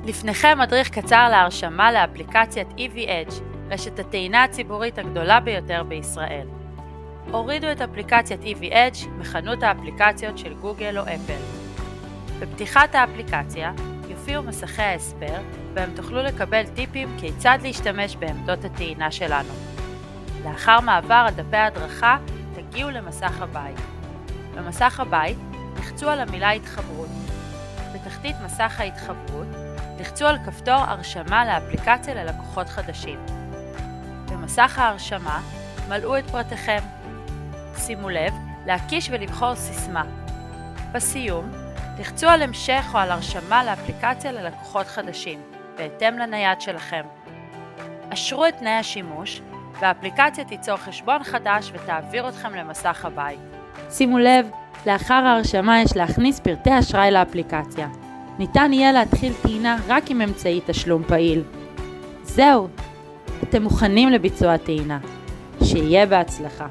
לפניכם מדריך קצר להרשמה לאפליקציית EV Edge, רשת הטעינה הציבורית הגדולה ביותר בישראל. הורידו את אפליקציית EV Edge מחנות האפליקציות של גוגל או אפל. בפתיחת האפליקציה יופיעו מסכי ההסבר, בהם תוכלו לקבל טיפים כיצד להשתמש בעמדות הטעינה שלנו. לאחר מעבר על דפי ההדרכה תגיעו למסך הבית. במסך הבית לחצו על המילה התחברות. בתחתית מסך ההתחברות לחצו על כפתור הרשמה לאפליקציה ללקוחות חדשים. במסך ההרשמה מלאו את פרטיכם. שימו לב להקיש ולבחור סיסמה. בסיום לחצו על המשך או על הרשמה לאפליקציה ללקוחות חדשים, בהתאם לנייד שלכם. אשרו את תנאי השימוש, והאפליקציה תיצור חשבון חדש ותעביר אתכם למסך הבית. שימו לב, לאחר ההרשמה יש להכניס פרטי אשראי לאפליקציה. ניתן יהיה להתחיל טעינה רק עם אמצעי תשלום פעיל. זהו, אתם מוכנים לביצוע טעינה. שיהיה בהצלחה.